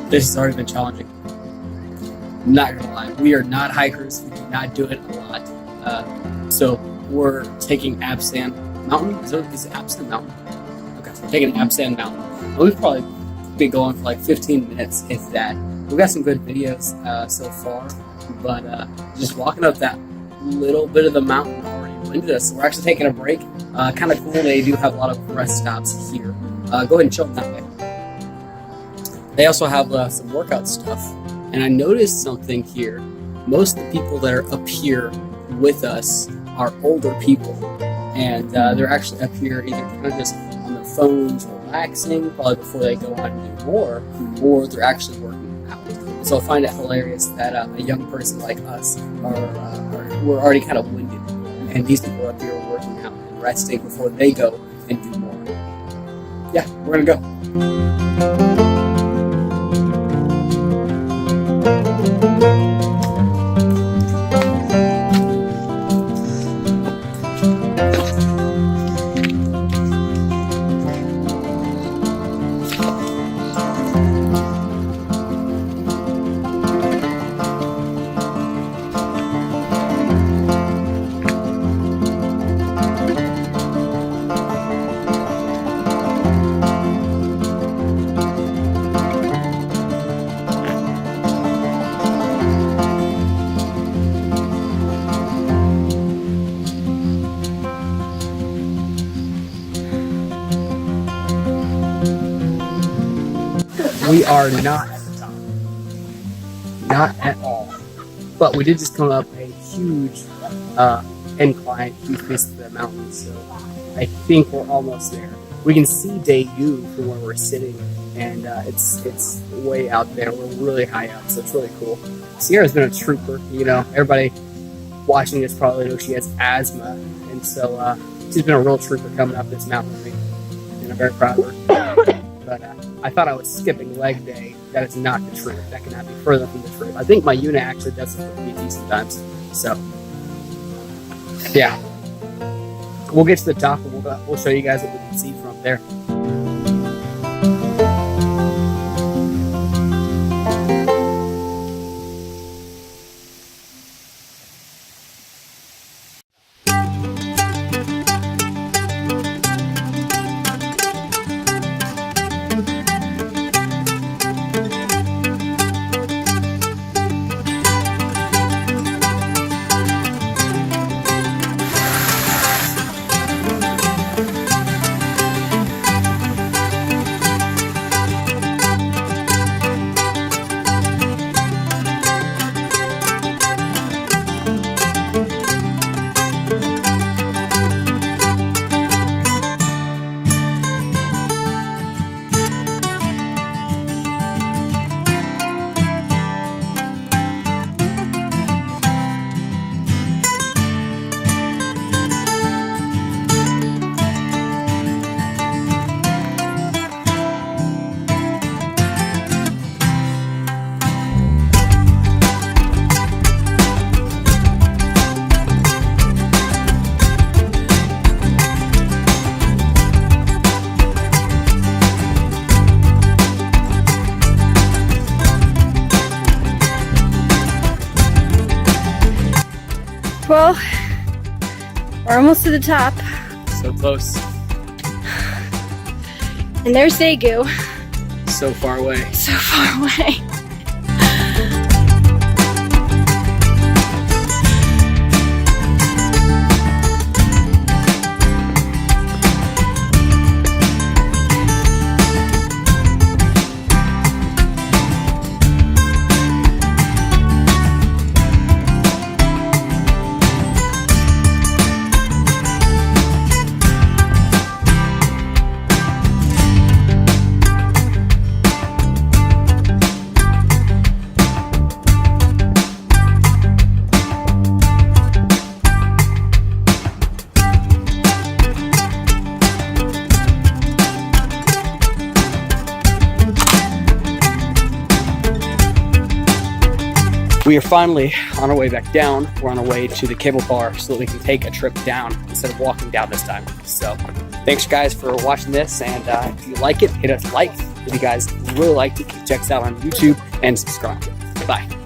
This has already been challenging. I'm not gonna lie, we are not hikers. We do not do it a lot. So we're taking Apsan Mountain. Is it Apsan Mountain? Okay, so we're taking Apsan Mountain. And we've probably been going for like 15 minutes, if that. We've got some good videos so far, but just walking up that little bit of the mountain already winded us. So we're actually taking a break. Kind of cool. They do have a lot of rest stops here. Go ahead and chill that way. They also have some workout stuff. And I noticed something here. Most of the people that are up here with us are older people. And they're actually up here either kind of just on their phones, relaxing, probably before they go on and do more, or they're actually working out. So I find it hilarious that a young person like us we're already kind of winded. And these people up here are working out and resting before they go and do more. Yeah, we're gonna go. We are not at the top. Not at all. But we did just come up a huge incline, huge piece of the mountain, so I think we're almost there. We can see Daegu from where we're sitting, and it's way out there. We're really high up, so it's really cool. Sierra's been a trooper, you know. Everybody watching this probably knows she has asthma, and so she's been a real trooper coming up this mountain with me, and I'm very proud of her. But I thought I was skipping leg day. That is not the trip. That cannot be further from the trip. I think my unit actually does this with PT sometimes. So, yeah. We'll get to the top and we'll show you guys what we can see from there. Well, we're almost to the top. So close. And there's Daegu. So far away. So far away. We are finally on our way back down. We're on our way to the cable car so that we can take a trip down instead of walking down this time. So thanks guys for watching this, and if you like it, hit us like, If you guys really liked it, check us out on YouTube and subscribe. Bye.